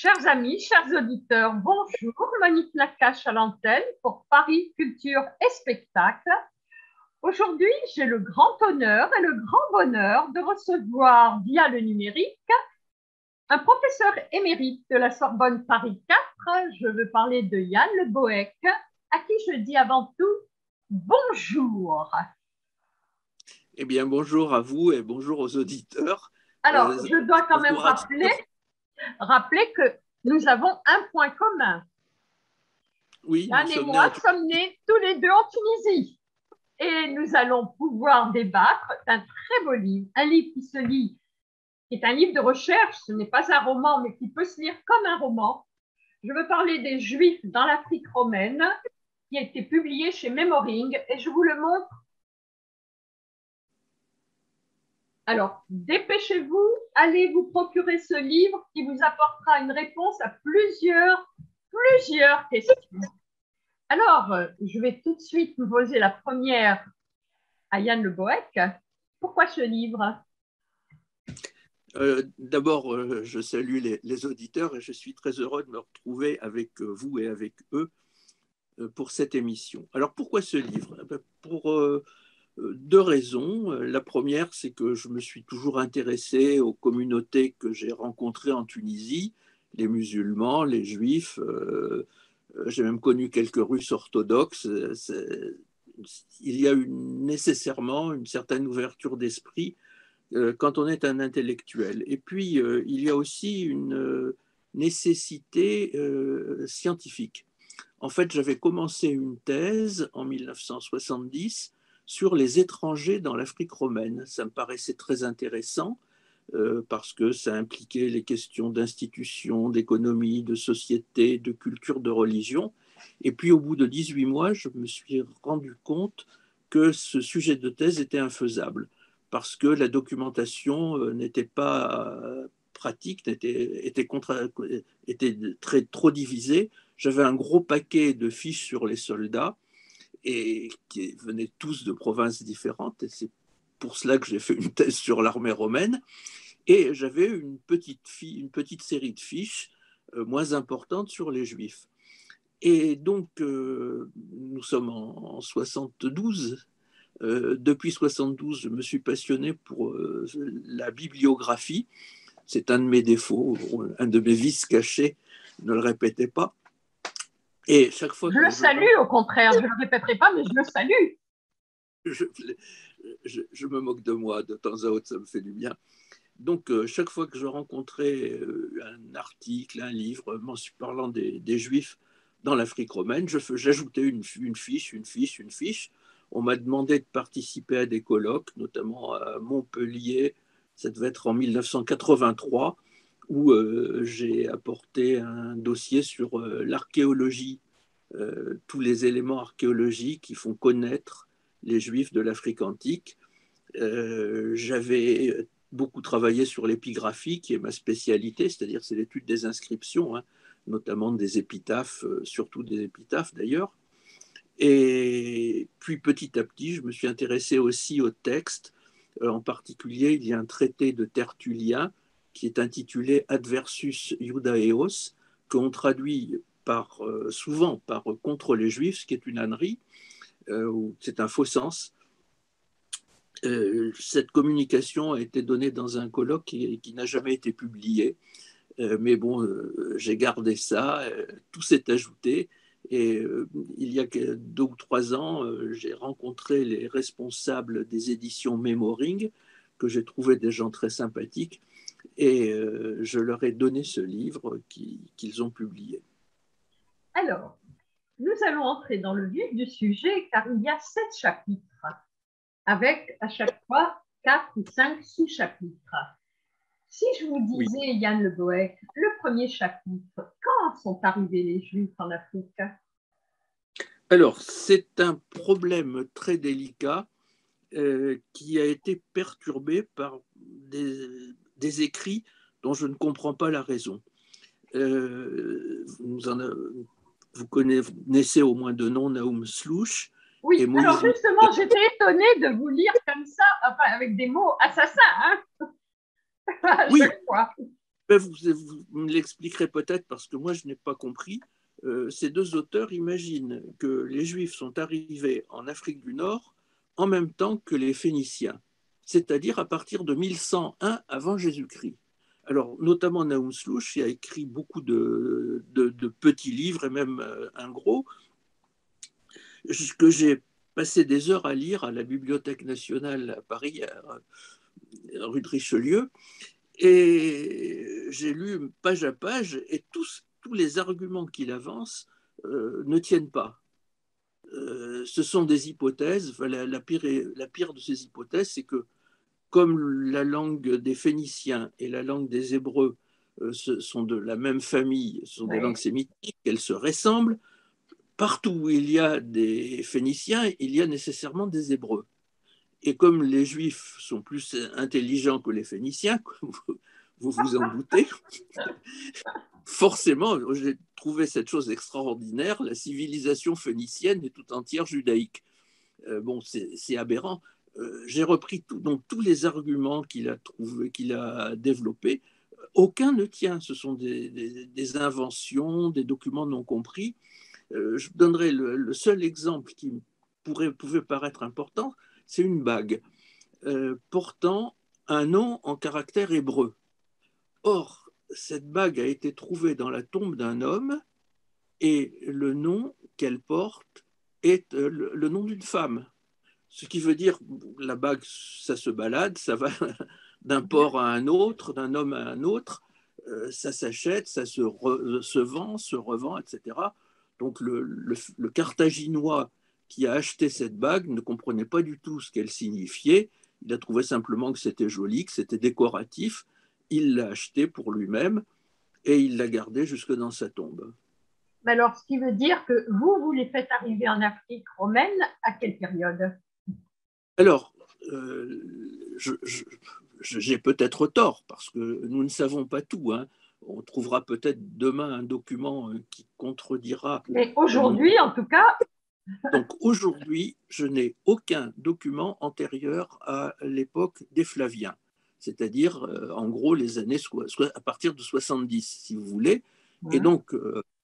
Chers amis, chers auditeurs, bonjour. Monique Nakache à l'antenne pour Paris Culture et Spectacle. Aujourd'hui, j'ai le grand honneur et le grand bonheur de recevoir via le numérique un professeur émérite de la Sorbonne Paris 4. Je veux parler de Yann Le Bohec, à qui je dis avant tout bonjour. Eh bien, bonjour à vous et bonjour aux auditeurs. Alors, je dois quand même rappeler que nous avons un point commun. Oui, Yann et moi sommes nés tous les deux en Tunisie. Et nous allons pouvoir débattre d'un très beau livre, un livre qui se lit, qui est un livre de recherche, ce n'est pas un roman, mais qui peut se lire comme un roman. Je veux parler des Juifs dans l'Afrique romaine, qui a été publié chez Memoring, et je vous le montre. Alors, dépêchez-vous, allez vous procurer ce livre qui vous apportera une réponse à plusieurs questions. Alors, je vais tout de suite vous poser la première à Yann Le Bohec. Pourquoi ce livre ? D'abord, je salue les auditeurs et je suis très heureux de me retrouver avec vous et avec eux pour cette émission. Alors, pourquoi ce livre ? Pour deux raisons. La première, c'est que je me suis toujours intéressé aux communautés que j'ai rencontrées en Tunisie, les musulmans, les juifs. J'ai même connu quelques Russes orthodoxes. Il y a nécessairement une certaine ouverture d'esprit quand on est un intellectuel. Et puis, il y a aussi une nécessité scientifique. En fait, j'avais commencé une thèse en 1970 sur les étrangers dans l'Afrique romaine. Ça me paraissait très intéressant parce que ça impliquait les questions d'institutions, d'économie, de société, de culture, de religion. Et puis, au bout de 18 mois, je me suis rendu compte que ce sujet de thèse était infaisable parce que la documentation n'était pas pratique, était trop divisée. J'avais un gros paquet de fiches sur les soldats et qui venaient tous de provinces différentes. Et c'est pour cela que j'ai fait une thèse sur l'armée romaine. Et j'avais une petite série de fiches moins importantes sur les Juifs. Et donc, nous sommes en 72. Depuis 72, je me suis passionné pour la bibliographie. C'est un de mes défauts, un de mes vices cachés. Ne le répétez pas. Et chaque fois je le salue, au contraire, je ne le répéterai pas, mais je le salue. Je me moque de moi de temps à autre, ça me fait du bien. Donc, chaque fois que je rencontrais un article, un livre parlant des Juifs dans l'Afrique romaine, j'ajoutais une fiche. On m'a demandé de participer à des colloques, notamment à Montpellier, ça devait être en 1983, où j'ai apporté un dossier sur l'archéologie, tous les éléments archéologiques qui font connaître les Juifs de l'Afrique antique. J'avais beaucoup travaillé sur l'épigraphie, qui est ma spécialité, c'est-à-dire c'est l'étude des inscriptions, hein, notamment des épitaphes, surtout des épitaphes d'ailleurs. Et puis petit à petit, je me suis intéressé aussi au texte. En particulier, il y a un traité de Tertullien qui est intitulé Adversus Iudaeos, qu'on traduit souvent par contre les Juifs, ce qui est une ânerie, c'est un faux sens. Cette communication a été donnée dans un colloque qui n'a jamais été publié. Mais bon, j'ai gardé ça, tout s'est ajouté. Et il y a 2 ou 3 ans, j'ai rencontré les responsables des éditions Memoring, que j'ai trouvé des gens très sympathiques, et je leur ai donné ce livre qu'ils ont publié. Alors, nous allons entrer dans le vif du sujet, car il y a 7 chapitres, avec à chaque fois 4 ou 5 sous-chapitres. Si je vous disais, oui, Yann Le Bohec, le premier chapitre, quand sont arrivés les Juifs en Afrique ? Alors, c'est un problème très délicat qui a été perturbé par des écrits dont je ne comprends pas la raison. Vous connaissez au moins de nom Naoum Slouch. Oui, et Moïse. Alors justement, j'étais étonnée de vous lire comme ça, enfin, avec des mots assassins, hein. Oui, Vous me l'expliquerez peut-être parce que moi je n'ai pas compris. Ces deux auteurs imaginent que les Juifs sont arrivés en Afrique du Nord en même temps que les Phéniciens, c'est-à-dire à partir de 1101 avant Jésus-Christ. Alors, notamment Naoum Slouch qui a écrit beaucoup de petits livres et même un gros, que j'ai passé des heures à lire à la Bibliothèque nationale à Paris, rue de Richelieu, et j'ai lu page à page, et tous les arguments qu'il avance ne tiennent pas. Ce sont des hypothèses. Enfin, la pire de ces hypothèses, c'est que comme la langue des Phéniciens et la langue des Hébreux sont de la même famille, sont des langues Oui. sémitiques, elles se ressemblent. Partout où il y a des Phéniciens, il y a nécessairement des Hébreux. Et comme les Juifs sont plus intelligents que les Phéniciens, vous vous en doutez, forcément, j'ai trouvé cette chose extraordinaire, la civilisation phénicienne est tout entière judaïque. Bon, c'est aberrant. J'ai repris donc tous les arguments qu'il a développés. Aucun ne tient. Ce sont des inventions, des documents non compris. Je donnerai le seul exemple qui pouvait paraître important, c'est une bague portant un nom en caractère hébreu. Or, cette bague a été trouvée dans la tombe d'un homme et le nom qu'elle porte est le nom d'une femme. Ce qui veut dire, la bague, ça se balade, ça va d'un port à un autre, d'un homme à un autre, ça s'achète, ça se vend, se revend, etc. Donc le Carthaginois qui a acheté cette bague ne comprenait pas du tout ce qu'elle signifiait, il a trouvé simplement que c'était joli, que c'était décoratif, il l'a acheté pour lui-même et il l'a gardé jusque dans sa tombe. Mais alors, ce qui veut dire que vous les faites arriver en Afrique romaine à quelle période? Alors, j'ai peut-être tort, parce que nous ne savons pas tout, hein. On trouvera peut-être demain un document qui contredira Mais mon... aujourd'hui, en tout cas, Donc aujourd'hui, je n'ai aucun document antérieur à l'époque des Flaviens, c'est-à-dire en gros les années à partir de 70, si vous voulez. Et donc,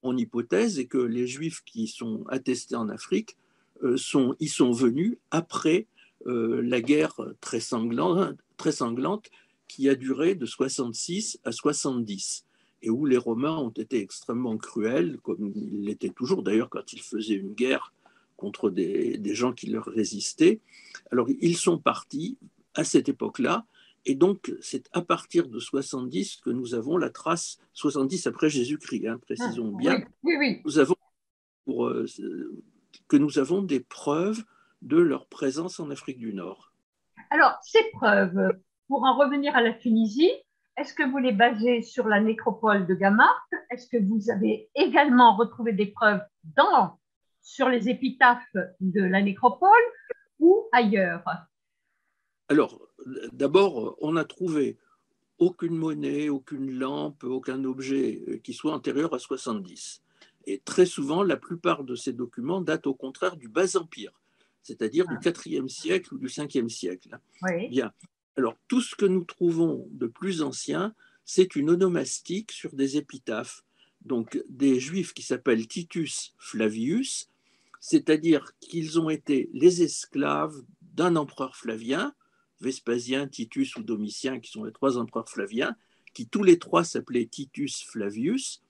mon hypothèse est que les Juifs qui sont attestés en Afrique y sont venus après la guerre très sanglante qui a duré de 66 à 70 et où les Romains ont été extrêmement cruels, comme ils l'étaient toujours d'ailleurs quand ils faisaient une guerre contre des gens qui leur résistaient. Alors, ils sont partis à cette époque-là, et donc c'est à partir de 70 que nous avons la trace, 70 après Jésus-Christ, hein, précisons bien, oui, oui, oui. nous avons pour, que nous avons des preuves de leur présence en Afrique du Nord. Alors, ces preuves, pour en revenir à la Tunisie, est-ce que vous les basez sur la nécropole de Gamart? Est-ce que vous avez également retrouvé des preuves sur les épitaphes de la nécropole ou ailleurs? Alors, d'abord, on n'a trouvé aucune monnaie, aucune lampe, aucun objet qui soit antérieur à 70. Et très souvent, la plupart de ces documents datent au contraire du Bas Empire, c'est-à-dire du IVe siècle ou du Ve siècle. Oui. Bien. Alors, tout ce que nous trouvons de plus ancien, c'est une onomastique sur des épitaphes. Donc, des juifs qui s'appellent Titus Flavius, c'est-à-dire qu'ils ont été les esclaves d'un empereur flavien, Vespasien, Titus ou Domitien, qui sont les trois empereurs flaviens, qui tous les trois s'appelaient Titus Flavius,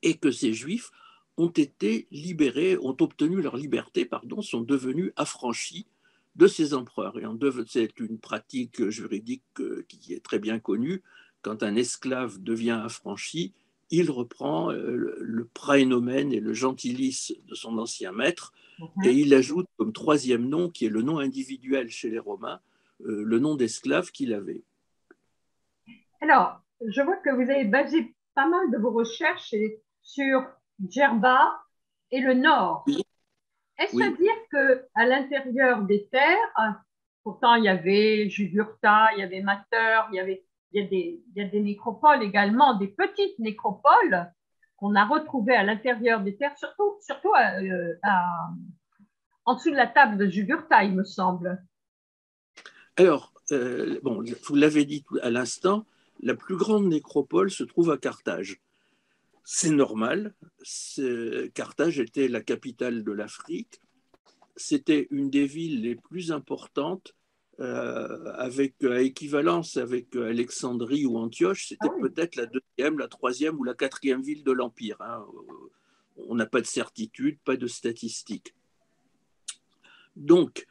et que ces juifs ont été libérés, ont obtenu leur liberté, pardon, sont devenus affranchis de ces empereurs. Et c'est une pratique juridique qui est très bien connue. Quand un esclave devient affranchi, il reprend le praenomen et le gentilice de son ancien maître, et il ajoute comme troisième nom, qui est le nom individuel chez les Romains, le nom d'esclave qu'il avait. Alors, je vois que vous avez basé pas mal de vos recherches sur Djerba et le Nord. Oui, Est-ce à oui. dire qu'à l'intérieur des terres, pourtant il y avait Jugurtha, il y avait Mater, il y a des nécropoles également, des petites nécropoles qu'on a retrouvées à l'intérieur des terres, surtout en dessous de la table de Jugurtha, il me semble. Alors, bon, vous l'avez dit à l'instant, la plus grande nécropole se trouve à Carthage. C'est normal, Carthage était la capitale de l'Afrique, c'était une des villes les plus importantes, à équivalence avec Alexandrie ou Antioche, Ah c'était oui, peut-être la deuxième, la troisième ou la quatrième ville de l'Empire, hein. On n'a pas de certitude, pas de statistiques. Donc,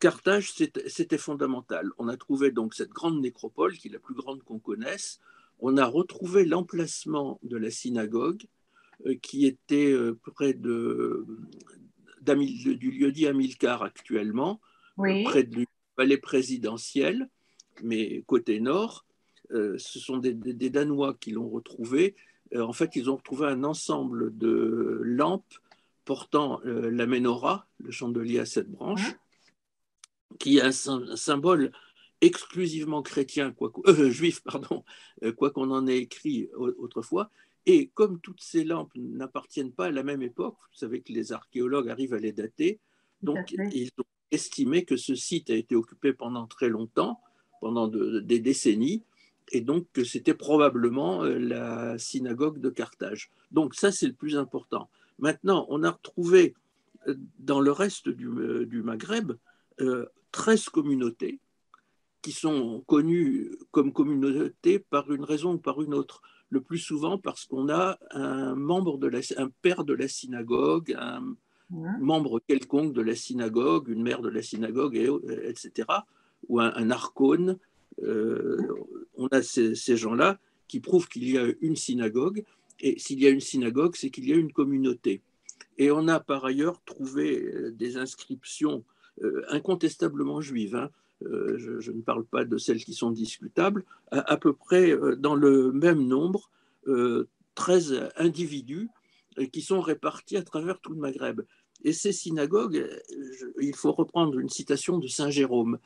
Carthage, c'était fondamental. On a trouvé donc cette grande nécropole, qui est la plus grande qu'on connaisse. On a retrouvé l'emplacement de la synagogue, qui était près du lieu-dit Hamilcar actuellement, près oui, du palais présidentiel, mais côté nord. Ce sont des Danois qui l'ont retrouvé. En fait, ils ont retrouvé un ensemble de lampes portant la menorah, le chandelier à sept branches, hein, qui est un symbole exclusivement chrétien, juif, pardon, quoi qu'on en ait écrit autrefois. Et comme toutes ces lampes n'appartiennent pas à la même époque, vous savez que les archéologues arrivent à les dater, tout à donc fait. ils ont estimé que ce site a été occupé pendant très longtemps, pendant des décennies, et donc que c'était probablement la synagogue de Carthage. Donc ça, c'est le plus important. Maintenant, on a retrouvé dans le reste du Maghreb 13 communautés qui sont connues comme communautés par une raison ou par une autre. Le plus souvent parce qu'on a un père de la synagogue, un Hein. membre quelconque de la synagogue, une mère de la synagogue, etc., ou un archone. Euh, on a ces gens-là qui prouvent qu'il y a une synagogue, et s'il y a une synagogue, c'est qu'il y a une communauté. Et on a par ailleurs trouvé des inscriptions incontestablement juives, hein. Je ne parle pas de celles qui sont discutables, à peu près dans le même nombre, 13 individus qui sont répartis à travers tout le Maghreb. Et ces synagogues, il faut reprendre une citation de Saint Jérôme,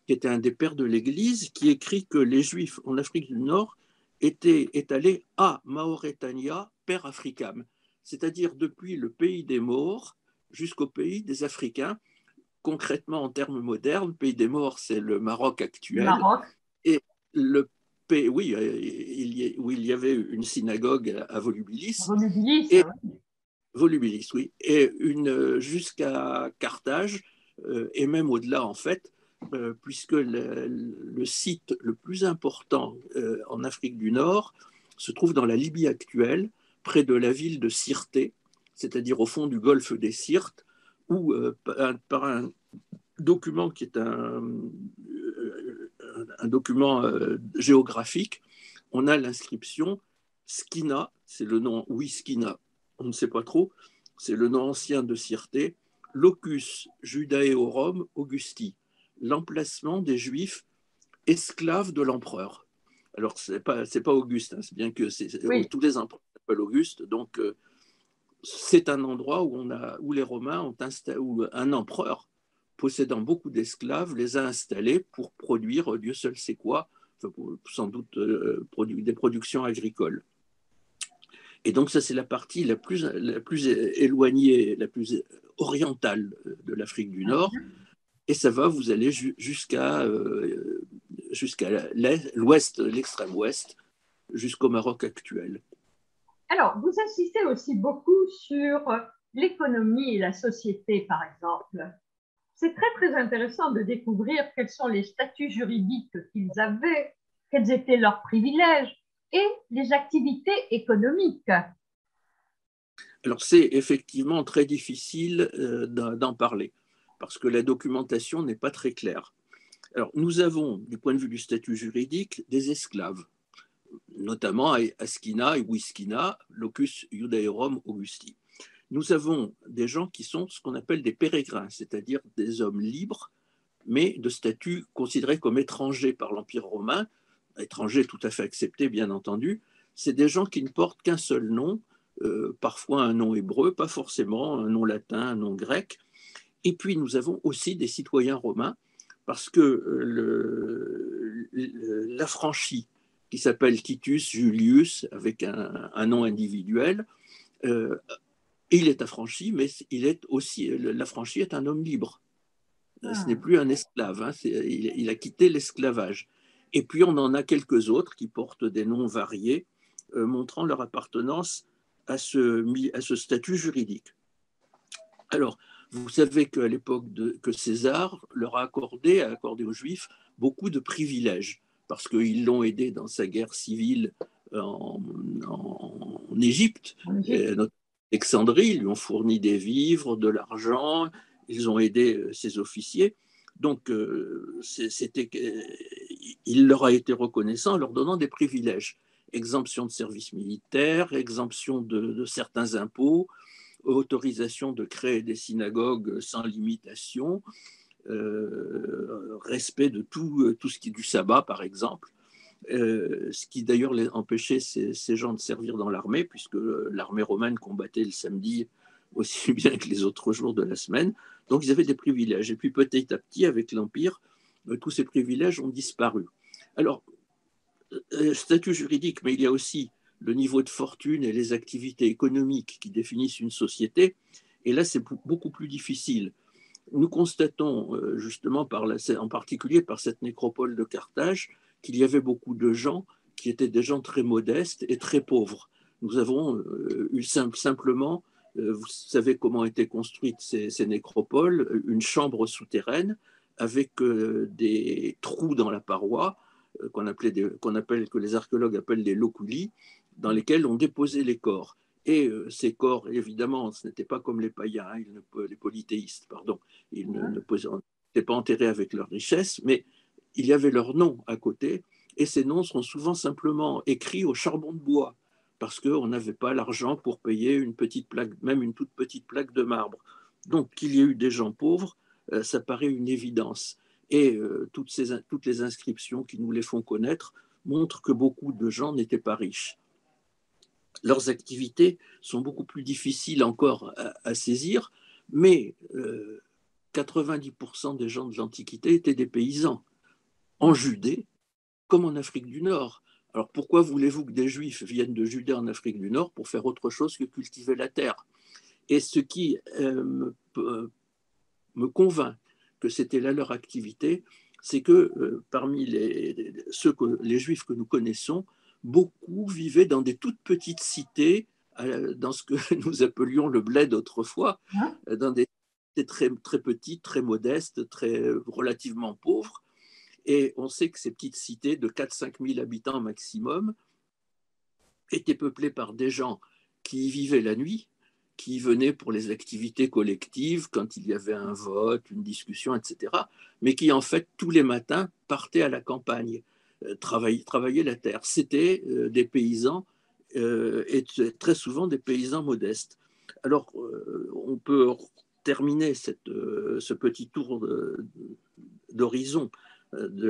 qui était un des pères de l'Église, qui écrit que les Juifs en Afrique du Nord étaient étalés à Mauretania per Africam, c'est-à-dire depuis le pays des morts jusqu'au pays des Africains. Concrètement, en termes modernes, le pays des morts, c'est le Maroc Le actuel, Maroc, et le pays, oui, où il y avait une synagogue à Volubilis, Volubilis, et oui. Volubilis, oui, et jusqu'à Carthage, et même au-delà en fait, puisque le site le plus important en Afrique du Nord se trouve dans la Libye actuelle, près de la ville de Sirte, c'est-à-dire au fond du golfe des Sirtes, où par un document qui est un document géographique, on a l'inscription Skina, c'est le nom, oui, Skina, on ne sait pas trop, c'est le nom ancien de Sirte, Locus Judaeorum Augusti, l'emplacement des Juifs esclaves de l'empereur. Alors, c'est pas Auguste, hein, c'est bien que Oui, tous les empereurs s'appellent Auguste, donc c'est un endroit où les Romains ont installé, où un empereur possédant beaucoup d'esclaves les a installés pour produire Dieu seul sait quoi, enfin, sans doute des productions agricoles. Et donc ça c'est la partie la plus éloignée, la plus orientale de l'Afrique du Nord. Et ça va, vous allez jusqu'à l'ouest, l'extrême ouest, jusqu'au Maroc actuel. alors, vous insistez aussi beaucoup sur l'économie et la société, par exemple. C'est très, très intéressant de découvrir quels sont les statuts juridiques qu'ils avaient, quels étaient leurs privilèges et les activités économiques. Alors c'est effectivement très difficile d'en parler parce que la documentation n'est pas très claire. Alors nous avons, du point de vue du statut juridique, des esclaves, notamment à Askina et Wiskina, locus Iudaeorum Augusti. Nous avons des gens qui sont ce qu'on appelle des pérégrins, c'est-à-dire des hommes libres, mais de statut considéré comme étrangers par l'Empire romain, étrangers tout à fait acceptés, bien entendu. C'est des gens qui ne portent qu'un seul nom, parfois un nom hébreu, pas forcément un nom latin, un nom grec. Et puis nous avons aussi des citoyens romains, parce que l'affranchi, qui s'appelle Titus Julius, avec un nom individuel, euh, il est affranchi, mais il est aussi, l'affranchi est un homme libre. Ce n'est Ah, plus un esclave, hein, il a quitté l'esclavage. Et puis on en a quelques autres qui portent des noms variés, montrant leur appartenance à ce statut juridique. Alors, vous savez qu'à l'époque que César a accordé aux Juifs beaucoup de privilèges, parce qu'ils l'ont aidé dans sa guerre civile en Égypte, en Alexandrie, ils lui ont fourni des vivres, de l'argent, ils ont aidé ses officiers. Donc, il leur a été reconnaissant en leur donnant des privilèges. Exemption de service militaire, exemption de certains impôts, autorisation de créer des synagogues sans limitation, respect de tout ce qui est du sabbat, par exemple, ce qui d'ailleurs empêchait ces gens de servir dans l'armée, puisque l'armée romaine combattait le samedi aussi bien que les autres jours de la semaine. Donc ils avaient des privilèges. Et puis petit à petit, avec l'Empire, tous ces privilèges ont disparu. Alors, statut juridique, mais il y a aussi le niveau de fortune et les activités économiques qui définissent une société. Et là, c'est beaucoup plus difficile. Nous constatons justement, en particulier par cette nécropole de Carthage, qu'il y avait beaucoup de gens qui étaient des gens très modestes et très pauvres. Nous avons eu simplement, vous savez comment étaient construites ces nécropoles, une chambre souterraine avec des trous dans la paroi que les archéologues appellent des loculi, dans lesquels on déposait les corps. Et ces corps, évidemment, ce n'était pas comme les païens, les polythéistes, pardon, ils n'étaient pas enterrés avec leur richesse, mais il y avait leur nom à côté, et ces noms sont souvent simplement écrits au charbon de bois, parce qu'on n'avait pas l'argent pour payer une petite plaque, même une toute petite plaque de marbre. Donc qu'il y ait eu des gens pauvres, ça paraît une évidence. Et toutes les inscriptions qui nous les font connaître montrent que beaucoup de gens n'étaient pas riches. Leurs activités sont beaucoup plus difficiles encore à saisir, mais 90% des gens de l'Antiquité étaient des paysans, en Judée comme en Afrique du Nord. Alors pourquoi voulez-vous que des Juifs viennent de Judée en Afrique du Nord pour faire autre chose que cultiver la terre? Et ce qui me convainc que c'était là leur activité, c'est que parmi les Juifs que nous connaissons, beaucoup vivaient dans des toutes petites cités, dans ce que nous appelions le bled autrefois, dans des cités très, très petites, très modestes, relativement pauvres. Et on sait que ces petites cités de 4-5 000 habitants maximum étaient peuplées par des gens qui y vivaient la nuit, qui venaient pour les activités collectives, quand il y avait un vote, une discussion, etc., mais qui, en fait, tous les matins, partaient à la campagne, travailler la terre. C'était des paysans, et très souvent des paysans modestes. Alors, on peut terminer ce petit tour d'horizon de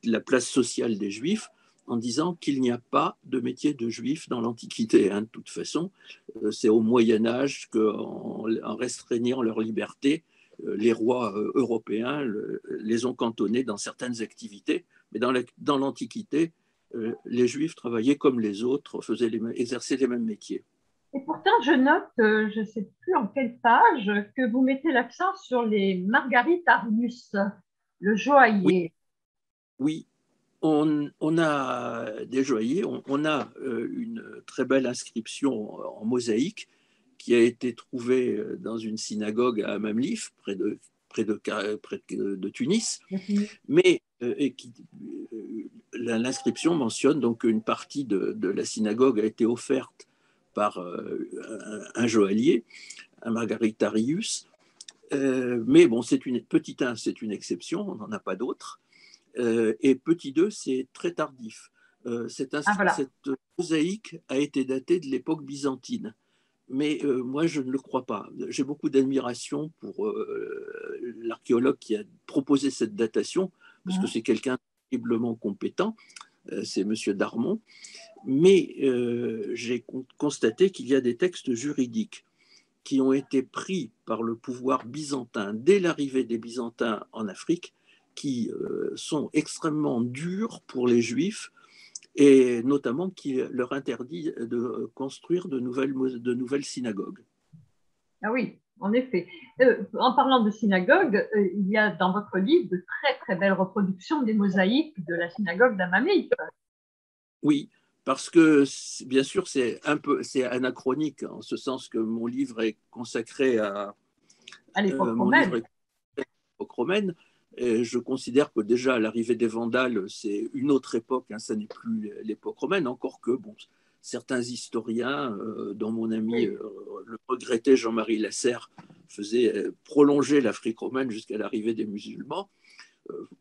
la place sociale des Juifs en disant qu'il n'y a pas de métier de juif dans l'Antiquité. Hein. De toute façon, c'est au Moyen Âge qu'en restreignant leur liberté, les rois européens les ont cantonnés dans certaines activités. Mais dans l'Antiquité, les Juifs travaillaient comme les autres, exerçaient les mêmes métiers. Et pourtant, je note, je ne sais plus en quelle page, que vous mettez l'accent sur les Margaritarius, le Oui, joaillier. oui. On a des joailliers, on a une très belle inscription en mosaïque qui a été trouvée dans une synagogue à Mamlif, près de Tunis, mais l'inscription mentionne donc qu'une partie de la synagogue a été offerte par un joaillier, un Margaritarius, mais bon, petit 1, c'est une exception, on n'en a pas d'autres. Et petit 2, c'est très tardif. Cette Ah, voilà. mosaïque a été datée de l'époque byzantine. Mais moi, je ne le crois pas. J'ai beaucoup d'admiration pour l'archéologue qui a proposé cette datation, parce que c'est quelqu'un de terriblement compétent, c'est M. Darmon. Mais j'ai constaté qu'il y a des textes juridiques qui ont été pris par le pouvoir byzantin dès l'arrivée des Byzantins en Afrique, qui sont extrêmement durs pour les Juifs, et notamment qui leur interdit de construire de nouvelles synagogues. Ah oui, En effet. En parlant de synagogue, il y a dans votre livre de très très belles reproductions des mosaïques de la synagogue d'Amamit. Oui, parce que bien sûr c'est anachronique en ce sens que mon livre est consacré À l'époque mon livre romaine. est consacré à l'époque romaine. Et je considère que déjà l'arrivée des Vandales, c'est une autre époque, hein, ça n'est plus l'époque romaine, encore que bon, certains historiens, dont mon ami Oui. le regretté Jean-Marie Lasserre, faisaient prolonger l'Afrique romaine jusqu'à l'arrivée des musulmans.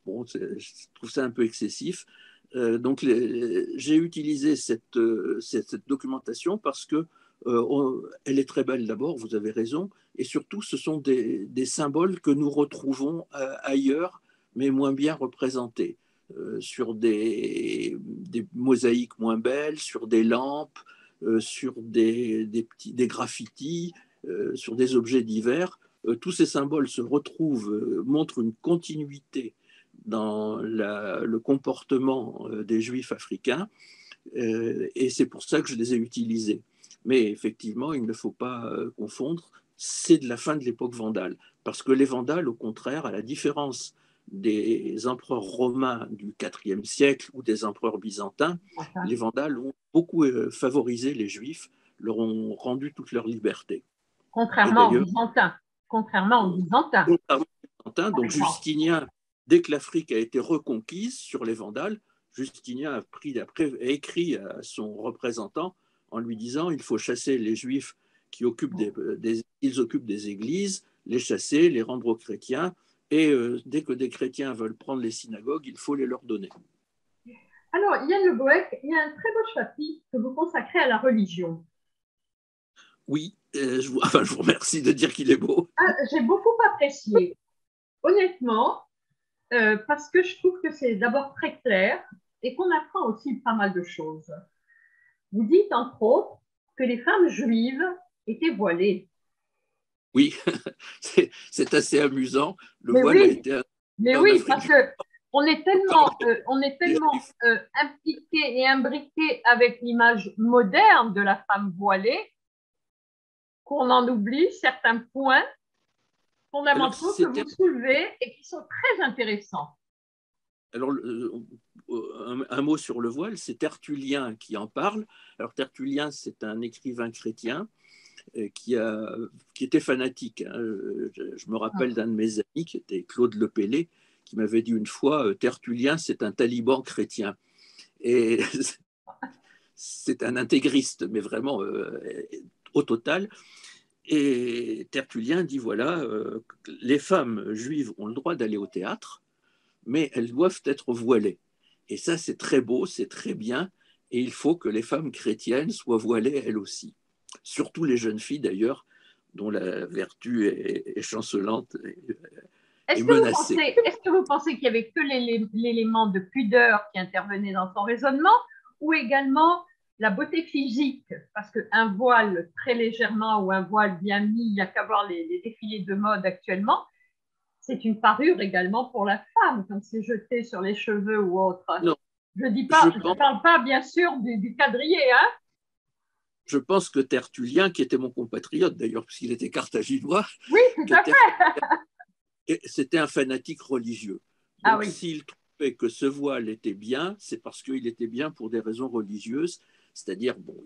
Bon, je trouve ça un peu excessif. Donc, j'ai utilisé cette documentation parce que elle est très belle d'abord, vous avez raison, et surtout, ce sont des symboles que nous retrouvons ailleurs, mais moins bien représentés, sur des mosaïques moins belles, sur des lampes, sur des graffitis, sur des objets divers. Tous ces symboles se retrouvent, montrent une continuité dans le comportement des juifs africains, et c'est pour ça que je les ai utilisés. Mais effectivement, il ne faut pas confondre, c'est de la fin de l'époque vandale, parce que les Vandales, au contraire, à la différence des empereurs romains du IVe siècle ou des empereurs byzantins, Enfin, les Vandales ont beaucoup favorisé les Juifs, leur ont rendu toute leur liberté. Et contrairement aux d'ailleurs, Byzantins. Contrairement aux Byzantins, contrairement aux Byzantins, par donc exemple. Justinien, dès que l'Afrique a été reconquise sur les Vandales, Justinien a écrit à son représentant en lui disant il faut chasser les Juifs qui occupent ils occupent des églises, les chasser, les rendre aux chrétiens, et dès que des chrétiens veulent prendre les synagogues, il faut les leur donner. Alors, Yann Le Goec, il y a un très beau chapitre que vous consacrez à la religion. Oui, enfin, je vous remercie de dire qu'il est beau. Ah, j'ai beaucoup apprécié, honnêtement, parce que je trouve que c'est d'abord très clair et qu'on apprend aussi pas mal de choses. Vous dites, entre autres, que les femmes juives étaient voilées. Oui, c'est assez amusant. Le Mais voile a oui, été inventé mais en oui, Afrique parce du que Nord par on est les tellement Juifs. impliqué et imbriqué avec l'image moderne de la femme voilée qu'on en oublie certains points Alors, fondamentaux que c'était vous soulevez et qui sont très intéressants. Alors, un mot sur le voile, c'est Tertullien qui en parle. Alors, Tertullien, c'est un écrivain chrétien qui était fanatique, hein. Je me rappelle d'un de mes amis, qui était Claude Lepelley, qui m'avait dit une fois Tertullien, c'est un taliban chrétien. Et c'est un intégriste, mais vraiment au total. Et Tertullien dit voilà, les femmes juives ont le droit d'aller au théâtre, mais elles doivent être voilées. Et ça, c'est très beau, c'est très bien, et il faut que les femmes chrétiennes soient voilées elles aussi. Surtout les jeunes filles, d'ailleurs, dont la vertu est chancelante et menacée. Est-ce que vous pensez qu'il y avait que l'élément de pudeur qui intervenait dans son raisonnement ou également la beauté physique? Parce qu'un voile très légèrement ou un voile bien mis, il n'y a qu'à voir les défilés de mode actuellement, c'est une parure également pour la femme quand c'est jeté sur les cheveux ou autre. Non, Je je ne pense, parle pas bien sûr du quadrillé, hein? je pense que Tertullien, qui était mon compatriote d'ailleurs, puisqu'il était carthaginois, Oui, tout que à fait. c'était un fanatique religieux. Ah Donc, oui. s'il trouvait que ce voile était bien, c'est parce qu'il était bien pour des raisons religieuses. C'est-à-dire, bon,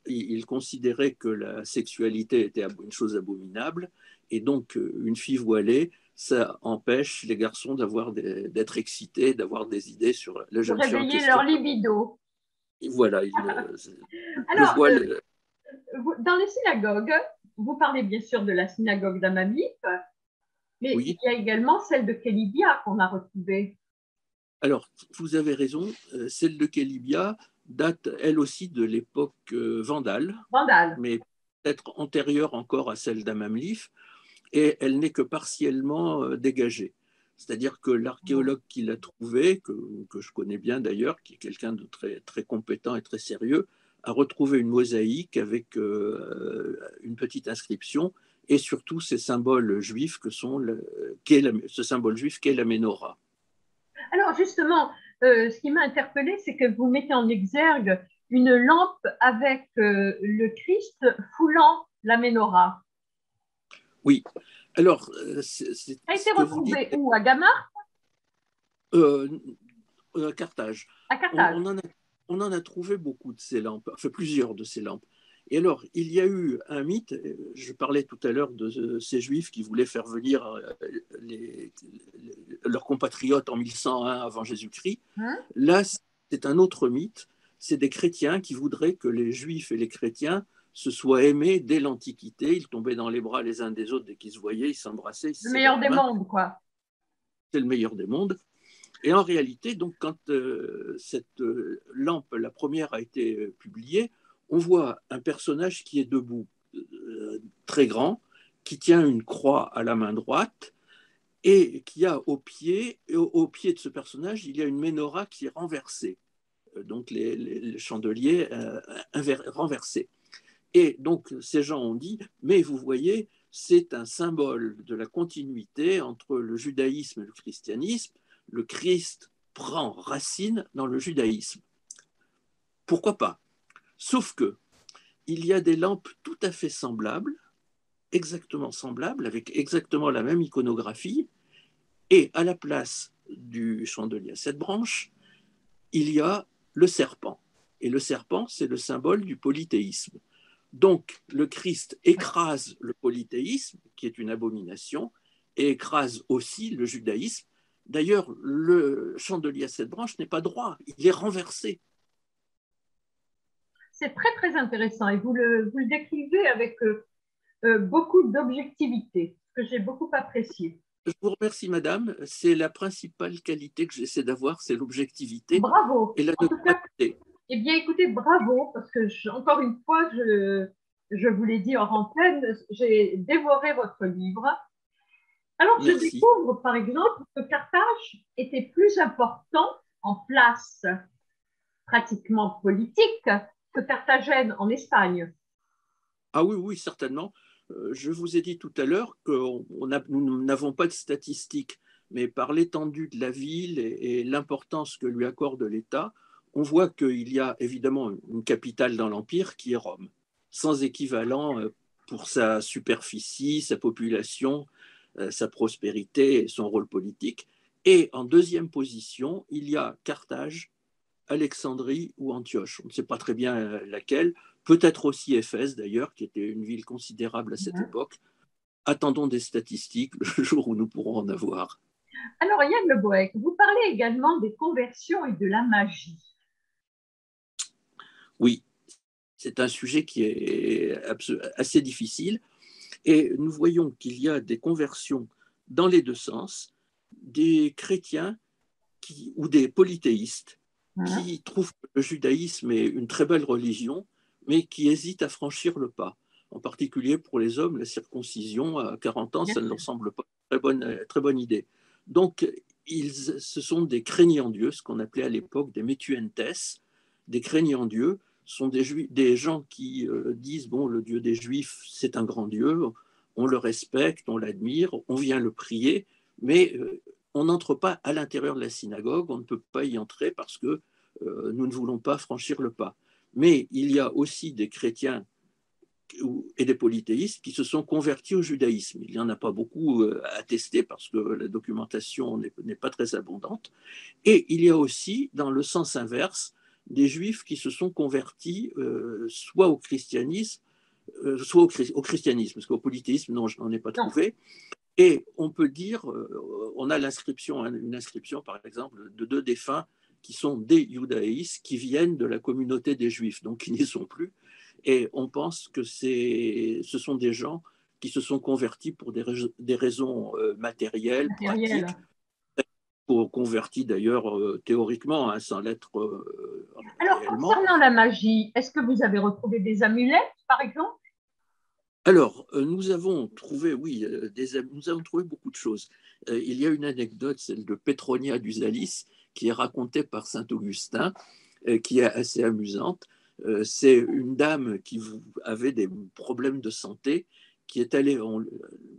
il considérait que la sexualité était une chose abominable, et donc une fille voilée, ça empêche les garçons d'être excités, d'avoir des idées sur la De jeune fille en réveiller question. leur libido. Et voilà, le Alors, voile. dans les synagogues, vous parlez bien sûr de la synagogue d'Amamit, mais il Oui. y a également celle de Kélibia qu'on a retrouvée. Alors, vous avez raison, celle de Kélibia date elle aussi de l'époque vandale, Vandale. mais peut-être antérieure encore à celle d'Amamlif, et elle n'est que partiellement dégagée. C'est-à-dire que l'archéologue qui l'a trouvée, que je connais bien d'ailleurs, qui est quelqu'un de très, très compétent et très sérieux, a retrouvé une mosaïque avec une petite inscription et surtout ces symboles juifs ce symbole juif qu'est la menorah. Alors justement, ce qui m'a interpellée, c'est que vous mettez en exergue une lampe avec le Christ foulant la menorah. Oui. Alors, Ça a ce été que vous dites, retrouvé où? À Gama? euh, Carthage. À On, Carthage. on en a, on en a trouvé beaucoup de ces lampes, enfin plusieurs de ces lampes. Et alors, il y a eu un mythe, je parlais tout à l'heure de ces juifs qui voulaient faire venir leurs compatriotes en 1101 avant Jésus-Christ. Hein? Là, c'est un autre mythe, c'est des chrétiens qui voudraient que les juifs et les chrétiens se soient aimés dès l'Antiquité. Ils tombaient dans les bras les uns des autres dès qu'ils se voyaient, ils s'embrassaient, ils se Le serraient meilleur la des main. mondes, quoi. C'est le meilleur des mondes. Et en réalité, donc, quand cette lampe, la première, a été publiée, on voit un personnage qui est debout, très grand, qui tient une croix à la main droite, et qui a au pied de ce personnage, il y a une menorah qui est renversée, donc les chandeliers renversés. Et donc, ces gens ont dit, mais vous voyez, c'est un symbole de la continuité entre le judaïsme et le christianisme. Le Christ prend racine dans le judaïsme. Pourquoi pas? Sauf que il y a des lampes tout à fait semblables, exactement semblables, avec exactement la même iconographie, et à la place du chandelier à sept branches, il y a le serpent. Et le serpent, c'est le symbole du polythéisme. Donc, le Christ écrase le polythéisme, qui est une abomination, et écrase aussi le judaïsme. D'ailleurs, le chandelier à sept branches n'est pas droit, il est renversé. C'est très, très intéressant. Et vous le décrivez avec beaucoup d'objectivité, ce que j'ai beaucoup apprécié. Je vous remercie, madame. C'est la principale qualité que j'essaie d'avoir, c'est l'objectivité Bravo. et la En tout cas, neutralité. eh bien, écoutez, bravo, parce que, encore une fois, je vous l'ai dit hors antenne, j'ai dévoré votre livre. Alors, je Merci. découvre, par exemple, que Carthage était plus important en place pratiquement politique que Carthagène en Espagne. Ah oui, oui, certainement. Je vous ai dit tout à l'heure que nous n'avons pas de statistiques, mais par l'étendue de la ville et l'importance que lui accorde l'État, on voit qu'il y a évidemment une capitale dans l'Empire qui est Rome, sans équivalent pour sa superficie, sa population, sa prospérité et son rôle politique. Et en deuxième position, il y a Carthage, Alexandrie ou Antioche. On ne sait pas très bien laquelle. Peut-être aussi Éphèse d'ailleurs, qui était une ville considérable à cette époque. Attendons des statistiques le jour où nous pourrons en avoir. Alors, Yann Le Boec, vous parlez également des conversions et de la magie. Oui, c'est un sujet qui est assez difficile et nous voyons qu'il y a des conversions dans les deux sens, des chrétiens ou des polythéistes Hein? qui trouvent que le judaïsme est une très belle religion, mais qui hésitent à franchir le pas. En particulier pour les hommes, la circoncision à 40 ans, Bien ça ne sûr. leur semble pas une très bonne idée. Donc, ce sont des craignants Dieu, ce qu'on appelait à l'époque des métuentes. Des craignants Dieu sont des gens qui disent, bon, le Dieu des Juifs, c'est un grand Dieu, on le respecte, on l'admire, on vient le prier, mais on n'entre pas à l'intérieur de la synagogue, on ne peut pas y entrer parce que nous ne voulons pas franchir le pas. Mais il y a aussi des chrétiens et des polythéistes qui se sont convertis au judaïsme. Il n'y en a pas beaucoup attestés parce que la documentation n'est pas très abondante. Et il y a aussi, dans le sens inverse, des juifs qui se sont convertis soit au christianisme, soit au christianisme, parce qu'au polythéisme, non, je n'en ai pas Non, trouvé. Et on peut dire, on a l'inscription, une inscription par exemple de deux défunts qui sont des judaïs, qui viennent de la communauté des juifs, donc qui n'y sont plus. Et on pense que ce sont des gens qui se sont convertis pour des raisons matérielles, matériel. pratiques, pour convertis d'ailleurs théoriquement, hein, sans l'être Alors, réellement. concernant la magie, est-ce que vous avez retrouvé des amulettes, par exemple? Alors, nous avons trouvé, oui, nous avons trouvé beaucoup de choses. Il y a une anecdote, celle de Petronia d'Usalis, qui est racontée par saint Augustin, qui est assez amusante. C'est une dame qui avait des problèmes de santé, qui est allée,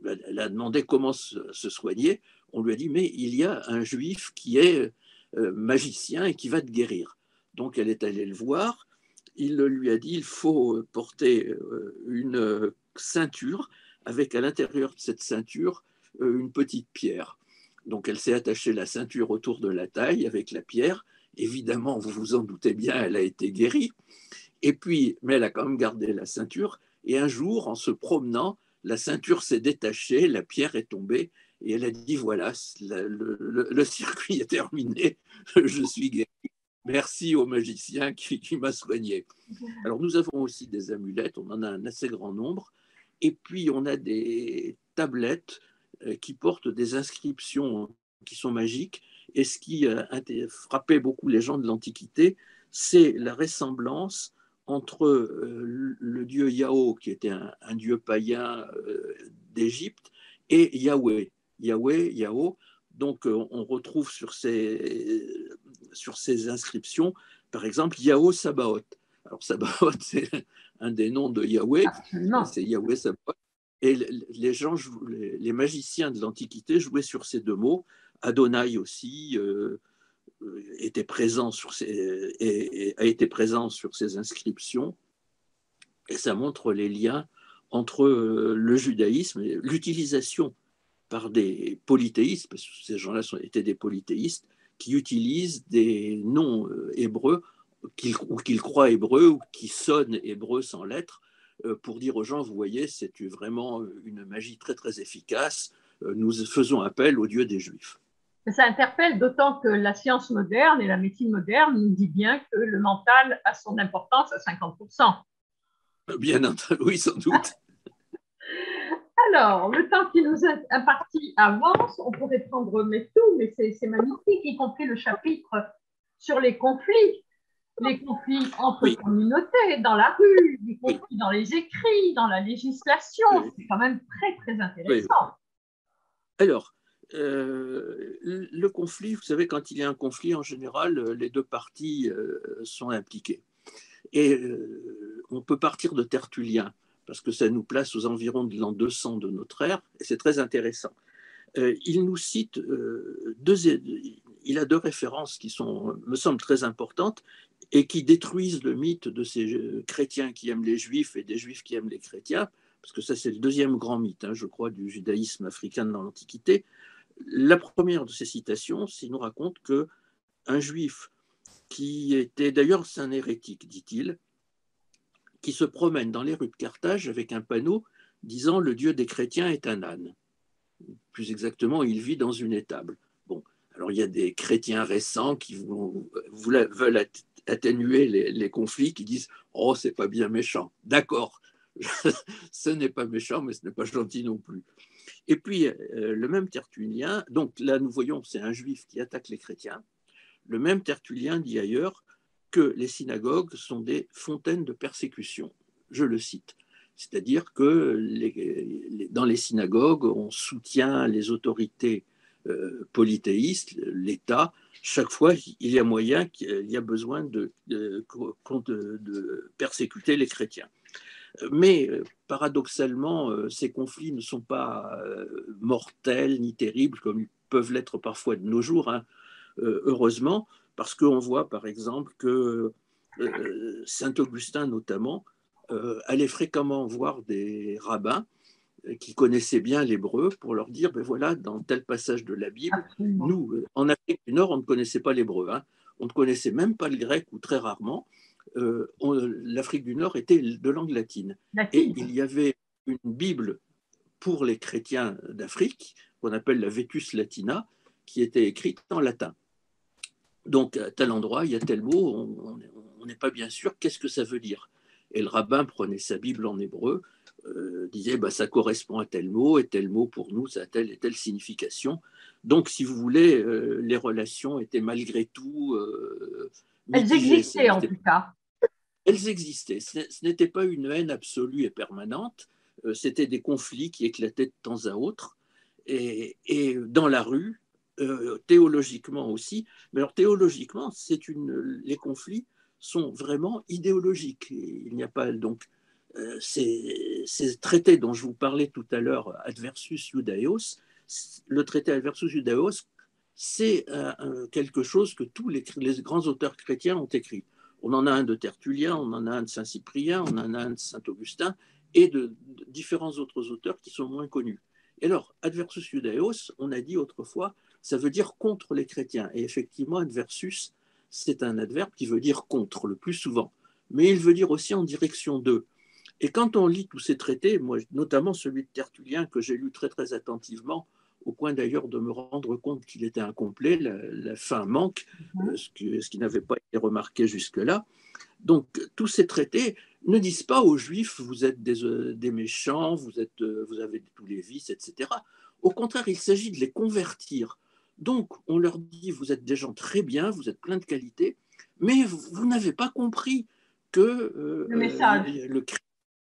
elle a demandé comment se soigner. On lui a dit, mais il y a un juif qui est magicien et qui va te guérir. Donc, elle est allée le voir. Il lui a dit, il faut porter une ceinture avec à l'intérieur de cette ceinture une petite pierre. Donc elle s'est attachée la ceinture autour de la taille avec la pierre. Évidemment, vous vous en doutez bien, elle a été guérie. Et puis, mais elle a quand même gardé la ceinture. Et un jour, en se promenant, la ceinture s'est détachée, la pierre est tombée, et elle a dit voilà, le circuit est terminé, je suis guérie. Merci au magicien qui m'a soigné. Alors, nous avons aussi des amulettes, on en a un assez grand nombre. Et puis, on a des tablettes qui portent des inscriptions qui sont magiques. Et ce qui frappait beaucoup les gens de l'Antiquité, c'est la ressemblance entre le dieu Yahoo, qui était un dieu païen d'Égypte, et Yahweh. Yahweh. Donc, on retrouve sur ces inscriptions, par exemple, Yahweh Sabaoth. Alors, Sabaoth, c'est un des noms de Yahweh, c'est Yahweh Sabaoth. Et les magiciens de l'Antiquité jouaient sur ces deux mots. Adonai aussi était présent a été présent sur ces inscriptions. Et ça montre les liens entre le judaïsme et l'utilisation par des polythéistes, parce que ces gens-là étaient des polythéistes, qui utilisent des noms hébreux, ou qu'ils croient hébreux, ou qui sonnent hébreux sans lettres, pour dire aux gens, vous voyez, c'est vraiment une magie très très efficace, nous faisons appel au Dieu des Juifs. Ça interpelle d'autant que la science moderne et la médecine moderne nous dit bien que le mental a son importance à 50%. Bien entendu, oui, sans doute. Alors, le temps qui nous est imparti avance, on pourrait prendre tout, mais c'est magnifique, y compris le chapitre sur les conflits entre communautés, dans la rue, les conflits dans les écrits, dans la législation. C'est quand même très, très intéressant. Alors, le conflit, vous savez, quand il y a un conflit, en général, les deux parties sont impliquées. Et on peut partir de Tertullien, parce que ça nous place aux environs de l'an 200 de notre ère, et c'est très intéressant. Il nous cite il a deux références qui me semblent très importantes et qui détruisent le mythe de ces chrétiens qui aiment les juifs et des juifs qui aiment les chrétiens, parce que ça c'est le deuxième grand mythe, je crois, du judaïsme africain dans l'Antiquité. La première de ces citations, c'est qu'il nous raconte qu'un juif qui était, d'ailleurs c'est un hérétique, dit-il, qui se promène dans les rues de Carthage avec un panneau disant « Le Dieu des chrétiens est un âne ». Plus exactement, il vit dans une étable. Bon, alors il y a des chrétiens récents qui veulent atténuer les conflits, qui disent « Oh, c'est pas bien méchant ». D'accord, ce n'est pas méchant, mais ce n'est pas gentil non plus. Et puis, le même Tertullien, donc là nous voyons, c'est un juif qui attaque les chrétiens. Le même Tertullien dit ailleurs que les synagogues sont des fontaines de persécution. Je le cite. C'est-à-dire que dans les synagogues, on soutient les autorités polythéistes, l'État, chaque fois il y a moyen, il y a besoin de persécuter les chrétiens. Mais paradoxalement, ces conflits ne sont pas mortels ni terribles comme ils peuvent l'être parfois de nos jours, heureusement, parce qu'on voit par exemple que Saint Augustin notamment allait fréquemment voir des rabbins qui connaissaient bien l'hébreu pour leur dire, ben voilà, dans tel passage de la Bible, absolument. Nous, en Afrique du Nord, on ne connaissait pas l'hébreu, on ne connaissait même pas le grec ou très rarement. L'Afrique du Nord était de langue latine. Et il y avait une Bible pour les chrétiens d'Afrique, qu'on appelle la Vetus Latina, qui était écrite en latin. Donc, à tel endroit, il y a tel mot, on n'est pas bien sûr qu'est-ce que ça veut dire. Et le rabbin prenait sa Bible en hébreu, disait bah, ça correspond à tel mot, et tel mot pour nous, ça a telle et telle signification. Donc, si vous voulez, les relations étaient malgré tout mitigées. Elles existaient en tout cas. Elles existaient. Ce n'était pas une haine absolue et permanente, c'était des conflits qui éclataient de temps à autre. Et dans la rue, théologiquement aussi. Mais alors théologiquement, les conflits sont vraiment idéologiques. Il n'y a pas donc ces traités dont je vous parlais tout à l'heure, Adversus Judaeos. Le traité Adversus Judaeos, c'est quelque chose que tous les grands auteurs chrétiens ont écrit. On en a un de Tertullien, on en a un de Saint Cyprien, on en a un de Saint Augustin, et de différents autres auteurs qui sont moins connus. Et alors, adversus judaeos, on a dit autrefois, ça veut dire contre les chrétiens. Et effectivement, adversus, c'est un adverbe qui veut dire contre le plus souvent. Mais il veut dire aussi en direction d'eux. Et quand on lit tous ces traités, moi, notamment celui de Tertullien que j'ai lu très très attentivement, au point d'ailleurs de me rendre compte qu'il était incomplet, la fin manque, ce qui n'avait pas été remarqué jusque-là. Donc tous ces traités ne disent pas aux Juifs vous êtes des méchants, vous avez tous les vices, etc. Au contraire, il s'agit de les convertir. Donc on leur dit vous êtes des gens très bien, vous êtes plein de qualités, mais vous n'avez pas compris que le message. le Christ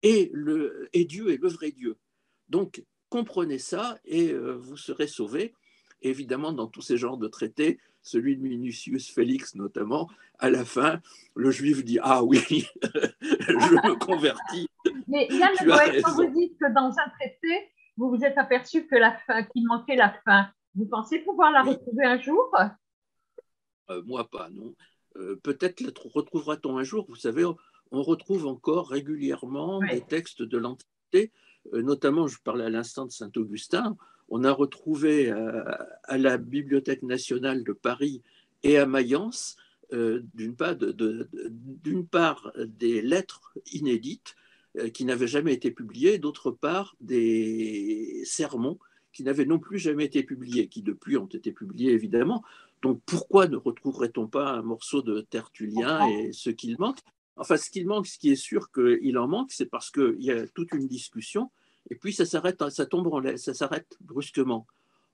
est Dieu, est le vrai Dieu. Donc, comprenez ça et vous serez sauvés. Évidemment, dans tous ces genres de traités, celui de Minucius Félix notamment, à la fin, le juif dit ah oui, je me convertis. Mais Yann Le Goët, quand vous dites que dans un traité, vous vous êtes aperçu que qu'il manquait la fin, vous pensez pouvoir la retrouver un jour? Moi pas, non. Peut-être la retrouvera-t-on un jour. Vous savez, on retrouve encore régulièrement des textes de l'Antiquité, notamment, je parlais à l'instant de Saint-Augustin, on a retrouvé à la Bibliothèque nationale de Paris et à Mayence, d'une part, des lettres inédites qui n'avaient jamais été publiées, d'autre part, des sermons qui n'avaient non plus jamais été publiés, qui depuis ont été publiés évidemment. Donc pourquoi ne retrouverait-on pas un morceau de Tertullien et ce qu'il manque? Enfin, ce qu'il manque, ce qui est sûr qu'il en manque, c'est parce qu'il y a toute une discussion et puis ça s'arrête, ça tombe en l'air, ça s'arrête brusquement.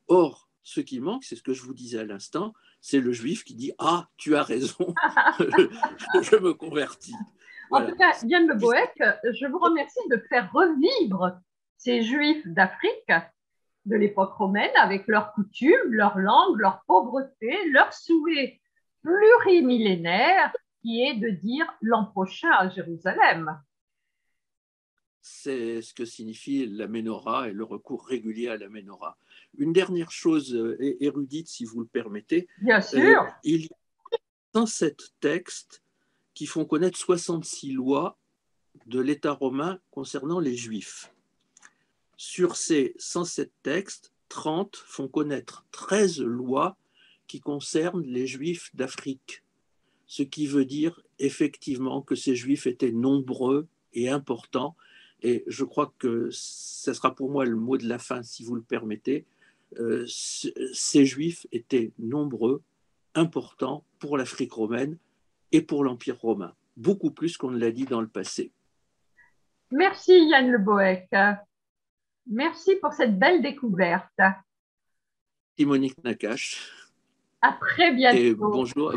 Or, ce qui manque, c'est ce que je vous disais à l'instant, c'est le juif qui dit ah, tu as raison, je me convertis. Voilà. En tout cas, Yann Le Goët, je vous remercie de faire revivre ces juifs d'Afrique de l'époque romaine avec leurs coutumes, leur langue, leur pauvreté, leur souhait plurimillénaire qui est de dire l'an prochain à Jérusalem. C'est ce que signifie la Ménorah et le recours régulier à la Ménorah. Une dernière chose érudite, si vous le permettez. Bien sûr. Il y a 107 textes qui font connaître 66 lois de l'État romain concernant les Juifs. Sur ces 107 textes, 30 font connaître 13 lois qui concernent les Juifs d'Afrique, ce qui veut dire effectivement que ces Juifs étaient nombreux et importants. Et je crois que ce sera pour moi le mot de la fin, si vous le permettez. Ces Juifs étaient nombreux, importants pour l'Afrique romaine et pour l'Empire romain, beaucoup plus qu'on ne l'a dit dans le passé. Merci Yann Le Goët. Merci pour cette belle découverte. Et Monique Nakache. À très bientôt. Et bonjour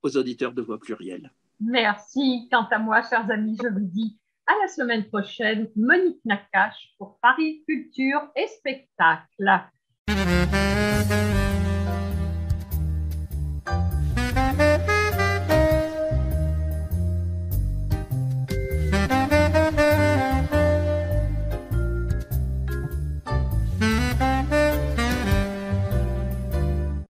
aux auditeurs de Voix Plurielle. Merci. Quant à moi, chers amis, je vous dis à la semaine prochaine. Monique Nakache pour Paris Culture et Spectacle.